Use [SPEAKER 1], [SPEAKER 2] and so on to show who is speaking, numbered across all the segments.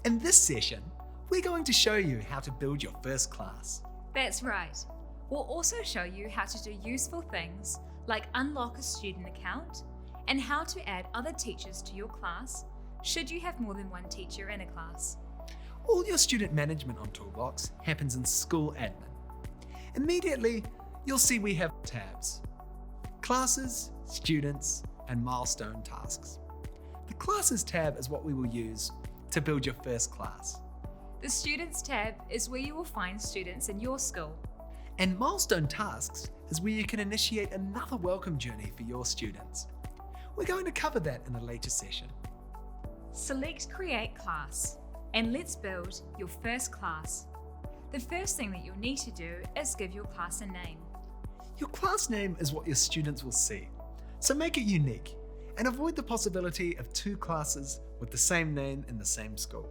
[SPEAKER 1] In this session, we're going to show you how to build your first class.
[SPEAKER 2] That's right. We'll also show you how to do useful things like unlock a student account and how to add other teachers to your class should you have more than one teacher in a class.
[SPEAKER 1] All your student management on Toolbox happens in School Admin. Immediately, you'll see we have tabs: Classes, Students, and Milestone Tasks. The Classes tab is what we will use to build your first class.
[SPEAKER 2] The Students tab is where you will find students in your school.
[SPEAKER 1] And Milestone Tasks is where you can initiate another welcome journey for your students. We're going to cover that in a later session.
[SPEAKER 2] Select Create Class and let's build your first class. The first thing that you'll need to do is give your class a name.
[SPEAKER 1] Your class name is what your students will see, so make it unique and avoid the possibility of two classes with the same name in the same school.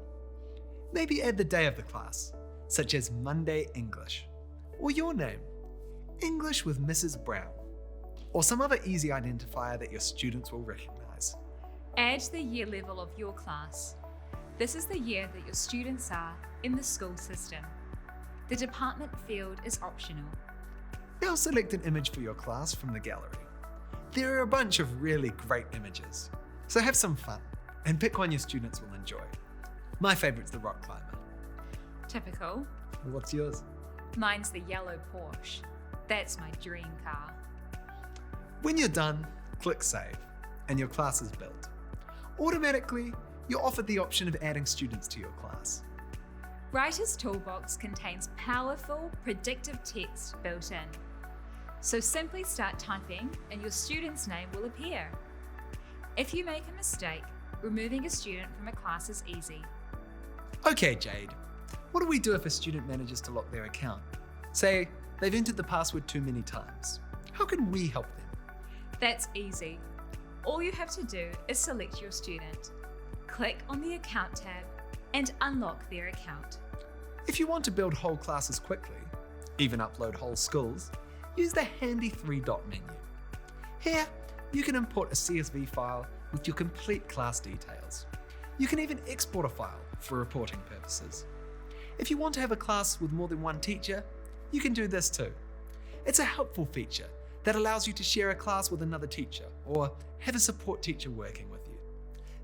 [SPEAKER 1] Maybe add the day of the class, such as Monday English, or your name, English with Mrs. Brown, or some other easy identifier that your students will recognize.
[SPEAKER 2] Add the year level of your class. This is the year that your students are in the school system. The department field is optional.
[SPEAKER 1] Now select an image for your class from the gallery. There are a bunch of really great images, so have some fun and pick one your students will enjoy. My favorite's the rock climber.
[SPEAKER 2] Typical.
[SPEAKER 1] What's yours?
[SPEAKER 2] Mine's the yellow Porsche. That's my dream car.
[SPEAKER 1] When you're done, click Save, and your class is built. Automatically, you're offered the option of adding students to your class.
[SPEAKER 2] Writer's Toolbox contains powerful, predictive text built in. So simply start typing and your student's name will appear. If you make a mistake, removing a student from a class is easy.
[SPEAKER 1] Okay, Jade, what do we do if a student manages to lock their account? Say, they've entered the password too many times. How can we help them?
[SPEAKER 2] That's easy. All you have to do is select your student. Click on the Account tab and unlock their account.
[SPEAKER 1] If you want to build whole classes quickly, even upload whole schools, use the handy three-dot menu. Here, you can import a CSV file with your complete class details. You can even export a file for reporting purposes. If you want to have a class with more than one teacher, you can do this too. It's a helpful feature that allows you to share a class with another teacher or have a support teacher working with you.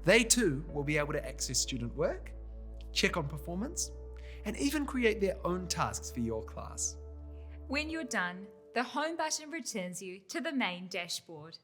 [SPEAKER 1] They too will be able to access student work, check on performance, and even create their own tasks for your class.
[SPEAKER 2] When you're done, the Home button returns you to the main dashboard.